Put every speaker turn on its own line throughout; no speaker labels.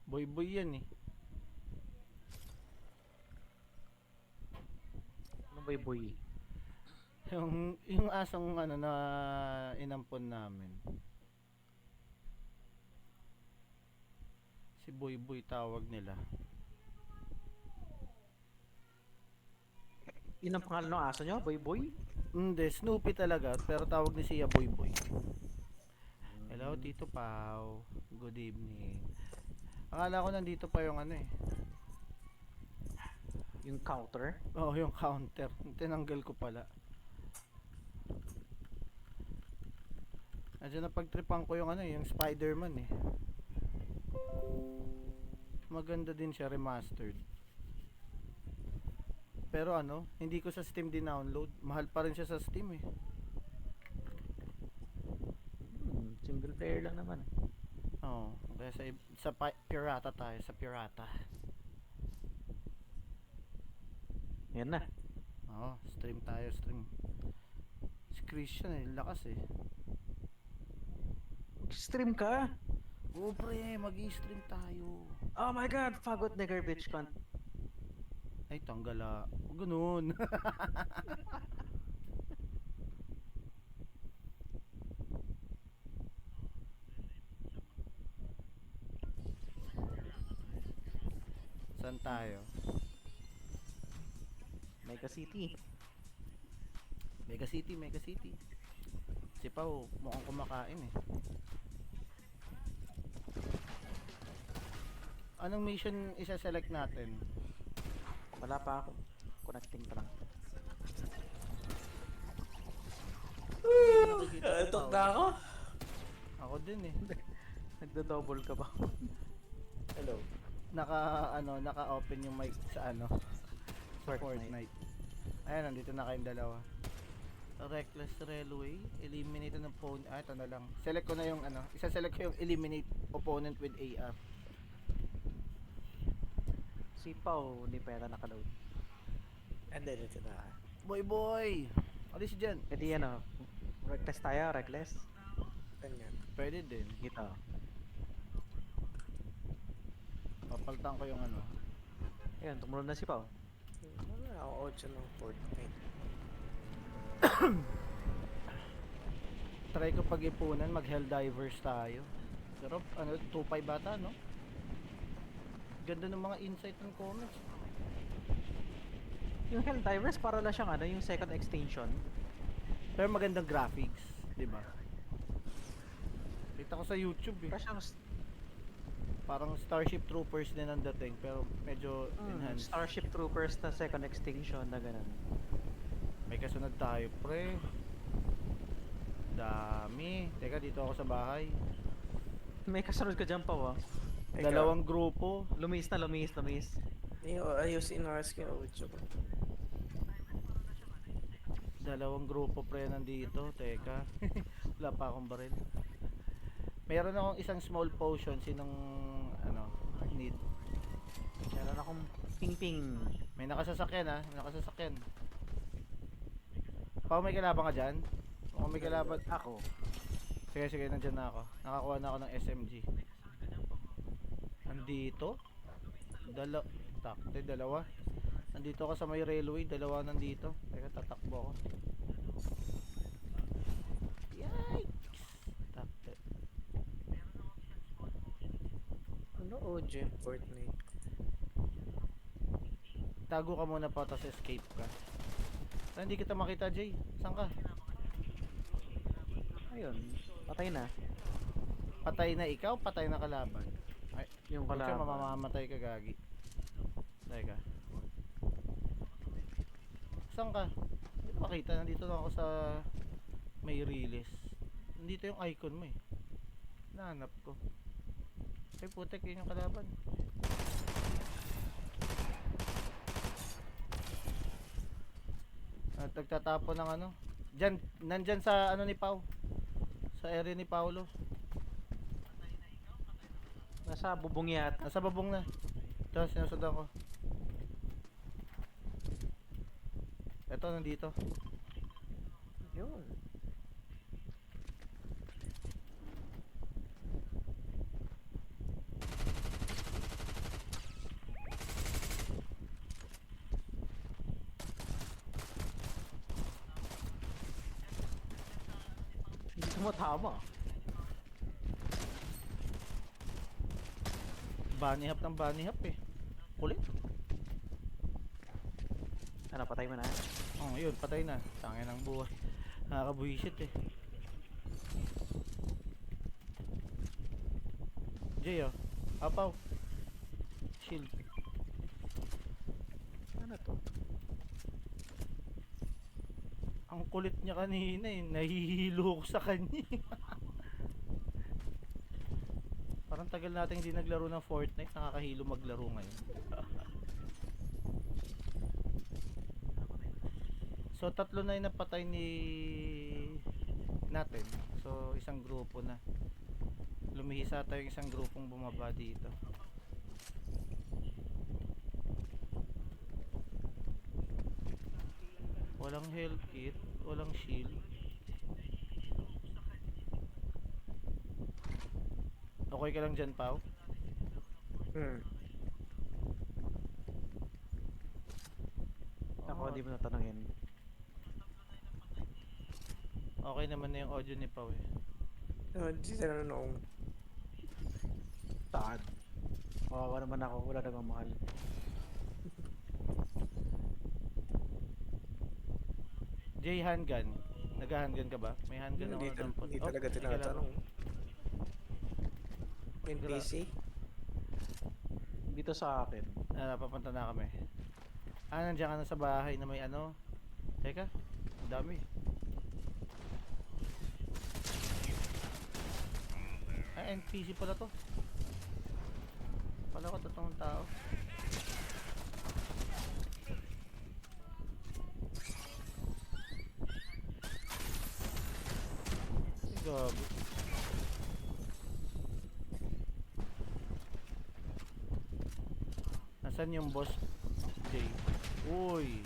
Boy yan eh.
Ano ba yung boy?
Yung asong ano na inampon namin. Si Boy tawag nila.
Yun ang pangalan ng aso nyo? Boy boy?
Hindi, Snoopy talaga, pero tawag ni siya Boy. Hello, Tito Pao. Good evening. Akala ko nandito pa yung ano eh.
Yung counter?
Oh, yung counter. Tinanggal ko pala. Nandiyan na pagtripan ko yung ano eh, yung Spider-Man eh. Maganda din siya, remastered. Pero ano, hindi ko sa Steam din-download. Mahal pa rin siya sa Steam eh.
Single player lang naman.
Oo, kaya sa Pirata tayo, sa Pirata.
Yan na.
Oo, stream tayo, stream. Si Christian eh, lakas eh.
Stream ka?
Oo pre, mag-i-stream tayo.
Oh my god, fagot na garbage cunt.
Ay, tanggala. Ganun. Saan tayo?
Mega City.
Mega City. Si Pao, mukhang kumakain eh. Anong mission isa-select natin?
Wala pa ako. Connecting pa lang.
Tok na ako?
Ako din eh.
Nagdo-double ka ba?
Hello.
Naka-open yung mic sa ano? Sa Fortnite. Ayan, nandito na kayong dalawa. Reckless Railway, eliminate ng opponent. Ah, ito na lang. Select ko na yung ano, isa-select ko yung eliminate opponent with AR.
Si Pao, hindi pa yata nakaload.
And then ito na.
Boy! Alis dyan.
E di ano, reckless tayo, reckless.
Ganyan.
Pwede din.
Ito.
Papalitan ko yung ano.
Ayun, tumunod na si Pao.
Wala ako 8 ng Fortnite.
Try ko pag-ipunan, mag-Helldivers tayo. Pero ano, 2.5 bata, no? Ganda ng mga insight ng comments.
Yung Helldivers para lang siyang ano, yung second extension.
Pero magandang graphics, di ba? Kita ko sa YouTube eh.
Para siyang
Parang Starship Troopers din ang dating, pero medyo enhanced.
Starship Troopers na second extinction na ganun.
May kasunod tayo, pre. Dami. Teka, dito ako sa bahay.
May kasunod ka dyan, Pao, ah.
Ikaw.
Dalawang grupo.
Lumis na, lumis.
Ayusin oras ko yung 8 ko.
Dalawang grupo, pre, nandito. Teka. Wala pa akong baril. Meron akong isang small potion. Sinong, ano, need?
Meron akong ping-ping.
May nakasasakyan, ha? May nakasasakyan. Pao, may kalaban ka dyan? Kung may kalaban,
Ako.
sige, nandyan na ako. Nakakuha na ako ng SMG. Nandito? Takte, dalawa. Nandito ako sa may railway, dalawa nandito. Teka, tatakbo ako. Yikes! Takte.
Ano OG yung Fortnite?
Tago ka muna pa, tapos escape ka. Hindi kita makita, Jay. Saan ka?
Ayun, patay na.
Patay na ikaw, patay na kalaban. Ay,
Yung
kalaban.
kalaban.
Mamamatay ka, gagi. Teka. Saan ka? Hindi ko makita. Nandito lang ako sa may release. Nandito yung icon mo eh. Nahanap ko. Ay putek, yun yung kalaban. At nagtatapon ng ano. Diyan, nandyan sa ano ni Pau. Sa area ni Paulo.
Nasa bubong yata.
Nasa babong na. Ito, sinusundan ko. Ito, nandito.
Yun. mo tama.
Bunny hop ng bunny hop eh. Kulit.
Ano, patay mo na?
Oh, yun, patay na. Tangin ng buhay. Nakakabuhisit eh. Jay oh. Apaw. Shield.
Ano to?
Ang kulit niya kanina eh. Nahihilo ko sa kanya. Parang tagal natin hindi naglaro ng Fortnite. Nakakahilo maglaro ngayon. So tatlo na yung napatay ni natin. So isang grupo na. Lumihis ata yung isang grupong bumaba dito. Walang health kit, walang shield. Okay ka lang dyan, Pao?
Ako, di mo natanongin.
Okay naman na yung audio ni Pao eh.
Hindi na nung
Saan? Kawawa naman ako, wala nagmamahal.
Jay, handgun. Nag-handgun ka ba? May handgun ako
hindi,
na dampot.
hindi
Oh,
talaga
teka lang.
tinatanong. NPC?
Dito sa akin.
Papunta na kami. Nandiyan ka na sa bahay na may ano. Teka, ang dami. Ay, NPC pala to. Pala ko totoong tao. Ay, gabi. Nasaan yung boss, Jay? Uy.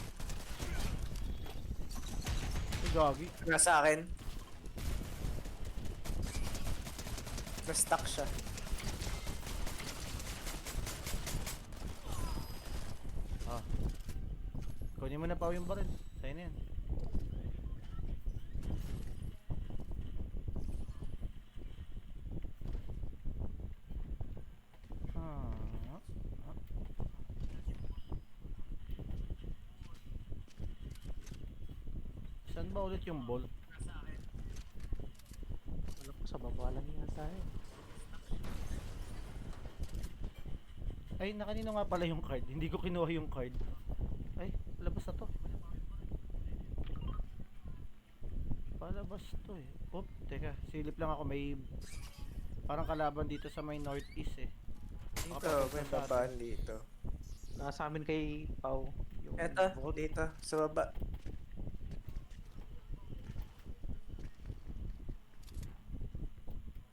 Ay, gagi.
Nasa akin. Na-stuck siya.
Ah. Kunin mo na pa yung baril. Sa'yo na yan. Ah. Saan ba ulit yung ball?
Wala ko, sa baba lang yata eh.
Ay, nakanino nga pala yung card. Hindi ko kinuha yung card. Ay, labas na to. Palabas to eh. Oop, teka. Silip lang ako. May parang kalaban dito sa may northeast eh.
Dito,
Makapapunta
may
sa atin.
babaan dito.
Nasa amin kay Pau. Yung
Eto,
vault.
dito, sa baba.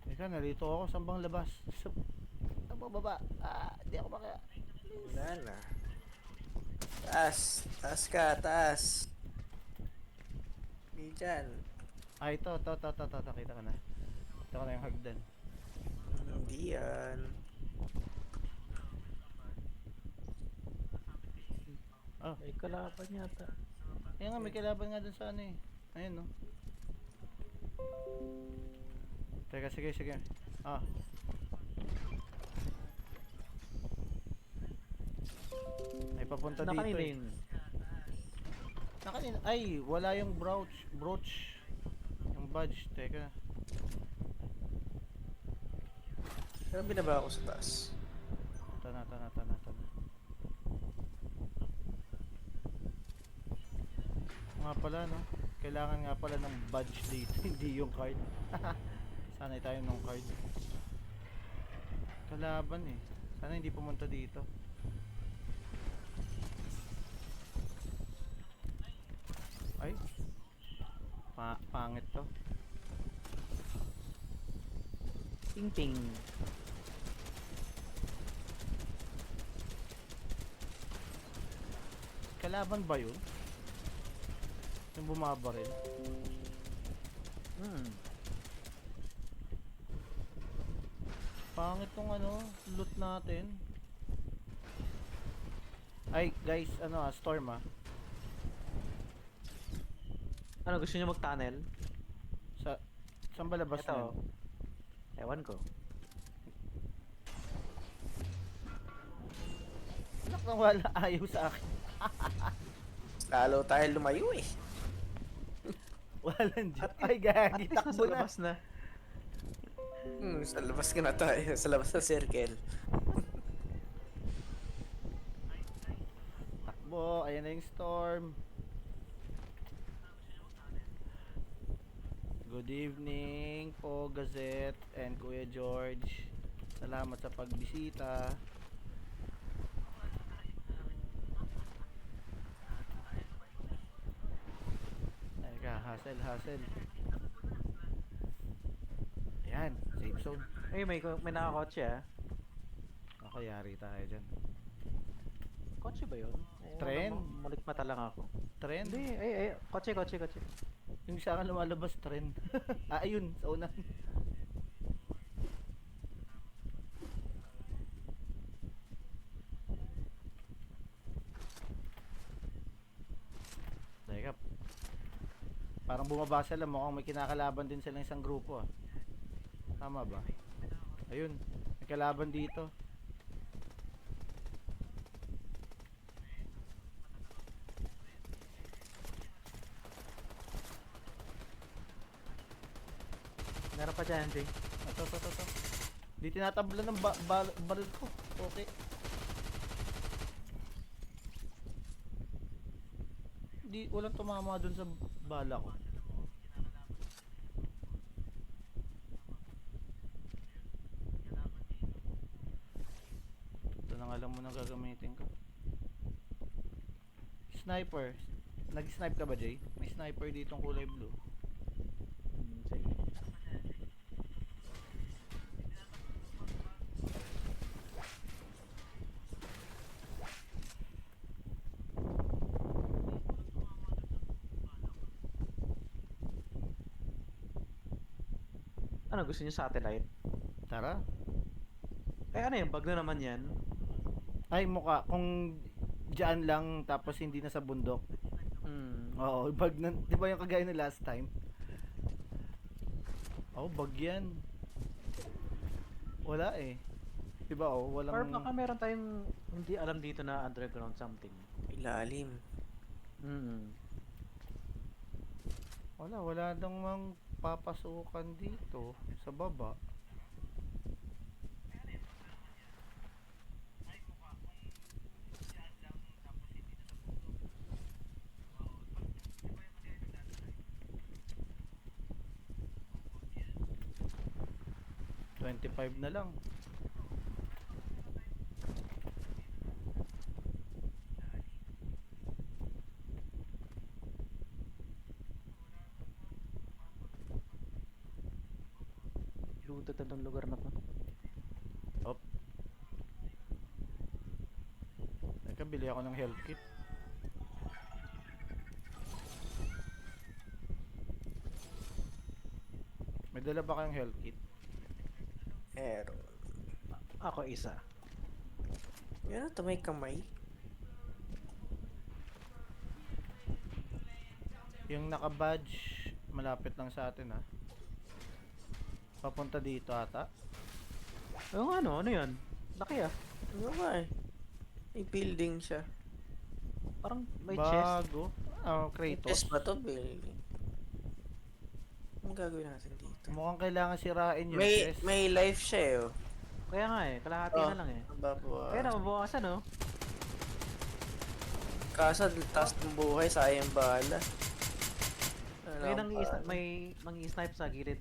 Teka, nalito ako. Saan bang labas? Saan bang baba? Di ako makaya.
Wala na. Taas! Taas ka! Taas! Hindi dyan.
Ito. Kita ko na. Kita ko na yung hagdan.
Hindi yan.
Oh,
May kalaban yata.
ayun nga, may kalaban nga dun sa ano eh. Ayun no. Teka, sige. Ay, papunta dito
Nakanina
eh.
yun.
Nakanina. Ay, wala yung brooch. Yung badge. Teka.
Pero binaba ako sa taas.
Tana. Nga pala no. Kailangan nga pala ng badge dito, hindi yung card. Sanay tayo ng card. Kalaban eh. Sana hindi pumunta dito. Ay. Pangit to.
Ting ting.
Kalaban ba yun? Yung bumabaril? Pangit tong ano, loot natin. Ay, guys, storm ah.
Ano, gusto niyo mag-tunnel?
Sa Saan ba labas
Ito.
niyan?
Ewan ko.
Anak na wala, ayaw sa akin.
Lalo tayo lumayo eh.
Walang Diyo.
At
Ay, gagi,
least
takbo
nasa
na.
labas na.
Sa labas ka na tayo. Sa labas ng circle.
Takbo, ayan na yung storm. Good evening po, Gazette and Kuya George. Salamat sa pagbisita. Teka, hustle. Ayan, safe zone.
Ay, may nakakotse ah.
Ako, yari tayo dyan.
Kotse ba yun? Oo,
Tren?
Malikmata lang ako.
Trend?
Hindi, ay, kotse.
Yung isa ka lumalabas, trend. Ayun, sa unan. Teka. Parang bumaba sila, mukhang may kinakalaban din silang isang grupo ah. Tama ba? Ayun, may kalaban dito.
Meron pa dyan, Jay.
Ito. Di tinatabla ng baril ko. Okay. Di, walang tumama dun sa bala ko. Ito na nga lang muna gagamitin ko. Sniper. Nag-snipe ka ba, Jay? May sniper ditong kulay blue.
Sige. Ano gusto niyo satellite?
Tara.
Eh ano yung bag na naman yan?
Ay, mukha. Kung dyan lang, tapos hindi na sa bundok. Oo, bag na. Di ba yung kagaya na last time? Oh, bag yan. Wala eh. Di ba oh, walang...
Or baka meron tayong hindi alam dito na underground something.
Ilalim.
Wala namang papasukan dito sa baba. $25 na lang.
Looted na tong lugar na to.
Op. Teka, bili ako ng health kit. May dala ba kayong health kit?
Meron.
Ako isa.
Yan ito may kamay.
Yung naka-badge, malapit lang sa atin ha. Papunta dito ata.
Yung ano yan? Laki ah.
Ano ba eh? May building siya.
Parang may chest.
Bago. Oh, Kratos.
Chest ba to? Building. Anong gagawin natin dito?
Mukhang kailangan sirain yung
May
chest.
may life siya eh. Oh.
Kaya nga eh, kalahati na lang eh.
Babawa.
Kaya na, mabawasan no?
Kaso taas ng buhay, sayang bala.
Kaya nang may mang-snipe sa gilid.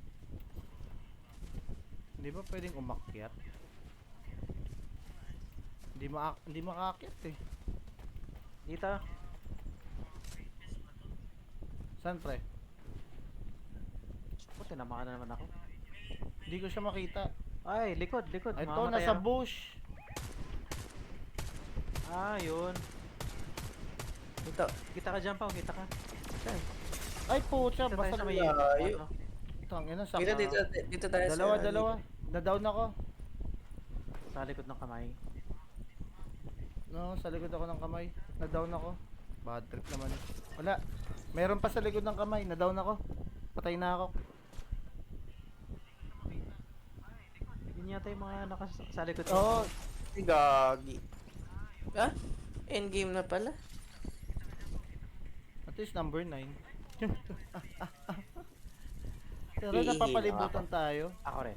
Hindi ba pwedeng umakyat? Hindi makaakyat eh.
Dito.
Saan pre?
Puti naman na naman ako.
Hindi ko siya makita.
Ay, likod.
Ay, ito,
Mamamatay
nasa
ako.
bush.
Ah, yun.
Ito.
Kita ka dyan pa, kita ka.
Saan?
Ay, pucha,
Kita tayo
basta
sa may
layo.
ano.
Tangina sa
Dito tayo
Dalawa. Na-down ako.
Sa likod ng kamay.
No, sa likod ako ng kamay. Na-down ako. Bad trip naman. Wala. Meron pa sa likod ng kamay. Na-down ako. Patay na ako.
Yun yata yung mga sa likod.
Oo,
Gagi. Ah? Endgame na pala.
at least number 9. Pero
Ihihil
napapalibutan tayo.
Ako rin.